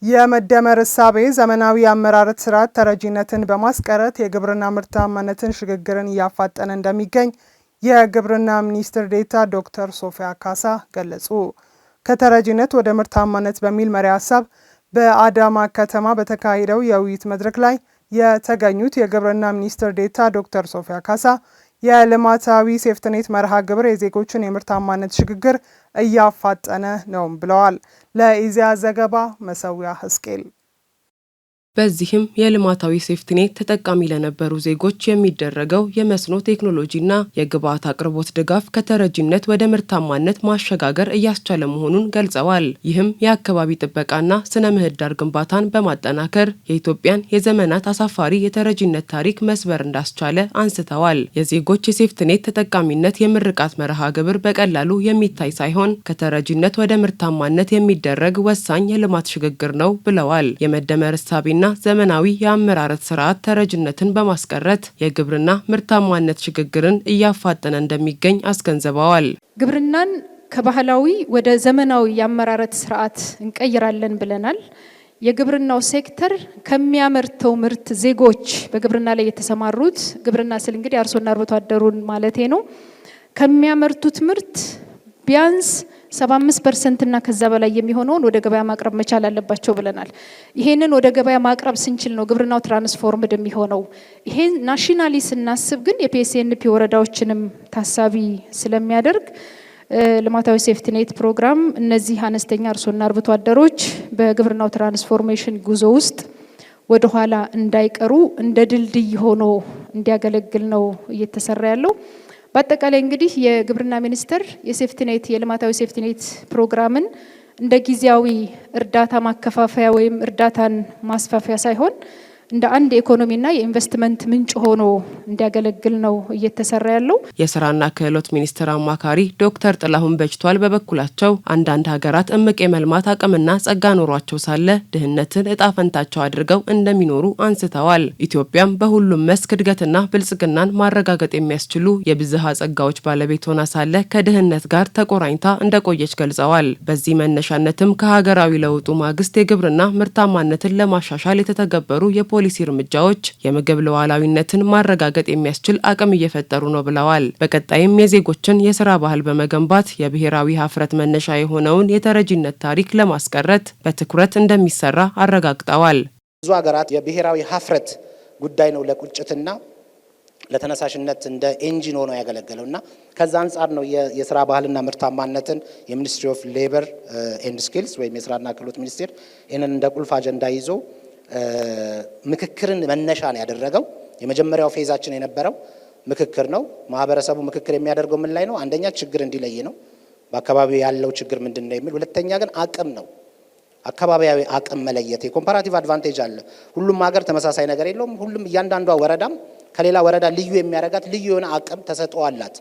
የመደመር እሳቤ ዘመናዊ አመራረት ስርዓት ተረጂነትን በማስቀረት የግብርና ምርታማነትን ሽግግርን እያፋጠነ እንደሚገኝ የግብርና ሚኒስትር ዴኤታ ዶክተር ሶፊያ ካሳ ገለጹ። ከተረጂነት ወደ ምርታማነት በሚል መሪ ሀሳብ በአዳማ ከተማ በተካሄደው የውይይት መድረክ ላይ የተገኙት የግብርና ሚኒስትር ዴኤታ ዶክተር ሶፊያ ካሳ የልማታዊ ሴፍትኔት መርሃ ግብር የዜጎችን የምርታማነት ሽግግር እያፋጠነ ነው ብለዋል። ለኢዜአ ዘገባ መሰዊያ ህዝቅኤል። በዚህም የልማታዊ ሴፍትኔት ተጠቃሚ ለነበሩ ዜጎች የሚደረገው የመስኖ ቴክኖሎጂና የግብዓት አቅርቦት ድጋፍ ከተረጂነት ወደ ምርታማነት ማሸጋገር እያስቻለ መሆኑን ገልጸዋል። ይህም የአካባቢ ጥበቃና ስነ ምህዳር ግንባታን በማጠናከር የኢትዮጵያን የዘመናት አሳፋሪ የተረጂነት ታሪክ መስበር እንዳስቻለ አንስተዋል። የዜጎች የሴፍትኔት ተጠቃሚነት የምርቃት መርሃ ግብር በቀላሉ የሚታይ ሳይሆን ከተረጂነት ወደ ምርታማነት የሚደረግ ወሳኝ የልማት ሽግግር ነው ብለዋል። የመደመር እሳቤና ዘመናዊ የአመራረት ስርዓት ተረጂነትን በማስቀረት የግብርና ምርታማነት ሽግግርን እያፋጠነ እንደሚገኝ አስገንዝበዋል። ግብርናን ከባህላዊ ወደ ዘመናዊ የአመራረት ስርዓት እንቀይራለን ብለናል። የግብርናው ሴክተር ከሚያመርተው ምርት ዜጎች በግብርና ላይ የተሰማሩት ግብርና ስል እንግዲህ አርሶና አርብቶ አደሩን ማለቴ ነው ከሚያመርቱት ምርት ቢያንስ 75% እና ከዛ በላይ የሚሆነውን ወደ ገበያ ማቅረብ መቻል አለባቸው ብለናል። ይሄንን ወደ ገበያ ማቅረብ ስንችል ነው ግብርናው ትራንስፎርምድ የሚሆነው። ይሄን ናሽናሊ ስናስብ ግን የፒኤስኤንፒ ወረዳዎችንም ታሳቢ ስለሚያደርግ ልማታዊ ሴፍትኔት ፕሮግራም እነዚህ አነስተኛ አርሶና አርብቶ አደሮች በግብርናው ትራንስፎርሜሽን ጉዞ ውስጥ ወደ ኋላ እንዳይቀሩ እንደ ድልድይ ሆኖ እንዲያገለግል ነው እየተሰራ ያለው። በአጠቃላይ እንግዲህ የግብርና ሚኒስቴር የሴፍትኔት የልማታዊ ሴፍትኔት ፕሮግራምን እንደ ጊዜያዊ እርዳታ ማከፋፈያ ወይም እርዳታን ማስፋፊያ ሳይሆን እንደ አንድ የኢኮኖሚና የኢንቨስትመንት ምንጭ ሆኖ እንዲያገለግል ነው እየተሰራ ያለው። የስራና ክህሎት ሚኒስትር አማካሪ ዶክተር ጥላሁን በጅቷል በበኩላቸው አንዳንድ ሀገራት እምቅ የመልማት አቅምና ጸጋ ኖሯቸው ሳለ ድህነትን እጣ ፈንታቸው አድርገው እንደሚኖሩ አንስተዋል። ኢትዮጵያም በሁሉም መስክ እድገትና ብልጽግናን ማረጋገጥ የሚያስችሉ የብዝሃ ጸጋዎች ባለቤት ሆና ሳለ ከድህነት ጋር ተቆራኝታ እንደቆየች ገልጸዋል። በዚህ መነሻነትም ከሀገራዊ ለውጡ ማግስት የግብርና ምርታማነትን ለማሻሻል የተተገበሩ ፖሊሲ እርምጃዎች የምግብ ሉዓላዊነትን ማረጋገጥ የሚያስችል አቅም እየፈጠሩ ነው ብለዋል። በቀጣይም የዜጎችን የስራ ባህል በመገንባት የብሔራዊ ሀፍረት መነሻ የሆነውን የተረጂነት ታሪክ ለማስቀረት በትኩረት እንደሚሰራ አረጋግጠዋል። ብዙ ሀገራት የብሔራዊ ሀፍረት ጉዳይ ነው ለቁጭትና ለተነሳሽነት እንደ ኢንጂን ሆኖ ያገለገለውና ከዛ አንጻር ነው የስራ ባህልና ምርታማነትን የሚኒስትሪ ኦፍ ሌበር ኤንድ ስኪልስ ወይም የስራና ክህሎት ሚኒስቴር ይህንን እንደ ቁልፍ አጀንዳ ይዞ ምክክርን መነሻን ያደረገው። የመጀመሪያው ፌዛችን የነበረው ምክክር ነው። ማህበረሰቡ ምክክር የሚያደርገው ምን ላይ ነው? አንደኛ ችግር እንዲለይ ነው፣ በአካባቢው ያለው ችግር ምንድነው የሚል። ሁለተኛ ግን አቅም ነው፣ አካባቢያዊ አቅም መለየት። የኮምፓራቲቭ አድቫንቴጅ አለ። ሁሉም ሀገር ተመሳሳይ ነገር የለውም። ሁሉም እያንዳንዷ ወረዳም ከሌላ ወረዳ ልዩ የሚያደርጋት ልዩ የሆነ አቅም ተሰጥኦ አላት።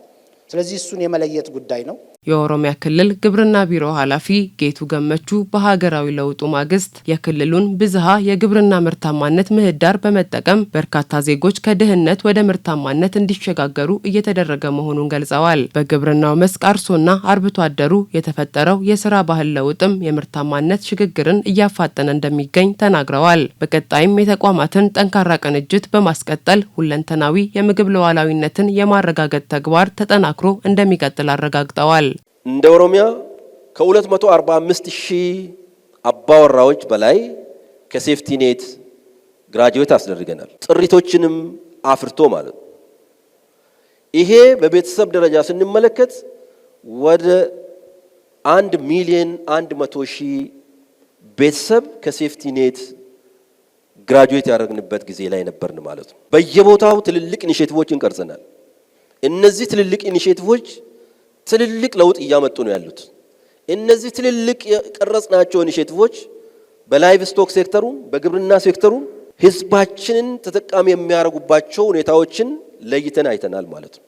ስለዚህ እሱን የመለየት ጉዳይ ነው። የኦሮሚያ ክልል ግብርና ቢሮ ኃላፊ ጌቱ ገመቹ በሀገራዊ ለውጡ ማግስት የክልሉን ብዝሃ የግብርና ምርታማነት ምህዳር በመጠቀም በርካታ ዜጎች ከድህነት ወደ ምርታማነት እንዲሸጋገሩ እየተደረገ መሆኑን ገልጸዋል። በግብርናው መስክ አርሶና አርብቶ አደሩ የተፈጠረው የስራ ባህል ለውጥም የምርታማነት ሽግግርን እያፋጠነ እንደሚገኝ ተናግረዋል። በቀጣይም የተቋማትን ጠንካራ ቅንጅት በማስቀጠል ሁለንተናዊ የምግብ ሉዓላዊነትን የማረጋገጥ ተግባር ተጠናክሮ እንደሚቀጥል አረጋግጠዋል። እንደ ኦሮሚያ ከ245,000 አባወራዎች በላይ ከሴፍቲኔት ግራጁዌት አስደርገናል። ጥሪቶችንም አፍርቶ ማለት ነው። ይሄ በቤተሰብ ደረጃ ስንመለከት ወደ 1,100,000 ቤተሰብ ከሴፍቲኔት ግራጁዌት ያደረግንበት ጊዜ ላይ ነበርን ማለት ነው። በየቦታው ትልልቅ ኢኒሼቲቮችን ቀርጸናል። እነዚህ ትልልቅ ኢኒሼቲቮች ትልልቅ ለውጥ እያመጡ ነው ያሉት። እነዚህ ትልልቅ የቀረጽናቸው ኢኒሼቲቮች በላይቭ ስቶክ ሴክተሩ፣ በግብርና ሴክተሩ ህዝባችንን ተጠቃሚ የሚያደርጉባቸው ሁኔታዎችን ለይተን አይተናል ማለት ነው።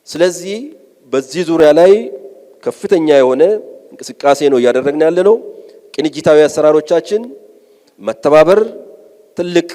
ስለዚህ በዚህ ዙሪያ ላይ ከፍተኛ የሆነ እንቅስቃሴ ነው እያደረግን ያለነው። ቅንጅታዊ አሰራሮቻችን መተባበር ትልቅ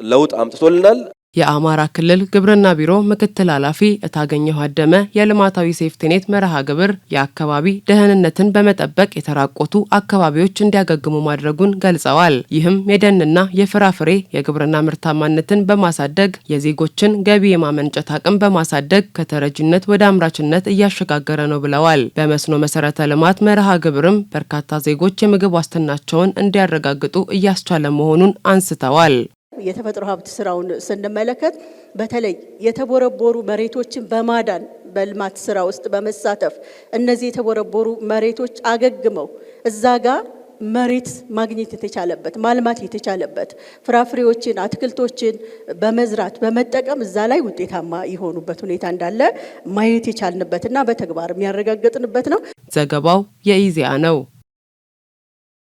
ለውጥ አምጥቶልናል። የአማራ ክልል ግብርና ቢሮ ምክትል ኃላፊ እታገኘሁ አደመ የልማታዊ ሴፍቲኔት መርሃ ግብር የአካባቢ ደህንነትን በመጠበቅ የተራቆቱ አካባቢዎች እንዲያገግሙ ማድረጉን ገልጸዋል። ይህም የደንና የፍራፍሬ የግብርና ምርታማነትን በማሳደግ የዜጎችን ገቢ የማመንጨት አቅም በማሳደግ ከተረጂነት ወደ አምራችነት እያሸጋገረ ነው ብለዋል። በመስኖ መሰረተ ልማት መርሃ ግብርም በርካታ ዜጎች የምግብ ዋስትናቸውን እንዲያረጋግጡ እያስቻለ መሆኑን አንስተዋል። የተፈጥሮ ሀብት ስራውን ስንመለከት በተለይ የተቦረቦሩ መሬቶችን በማዳን በልማት ስራ ውስጥ በመሳተፍ እነዚህ የተቦረቦሩ መሬቶች አገግመው እዛ ጋር መሬት ማግኘት የተቻለበት ማልማት የተቻለበት ፍራፍሬዎችን አትክልቶችን በመዝራት በመጠቀም እዛ ላይ ውጤታማ የሆኑበት ሁኔታ እንዳለ ማየት የቻልንበትና በተግባር የሚያረጋግጥንበት ነው። ዘገባው የኢዜአ ነው።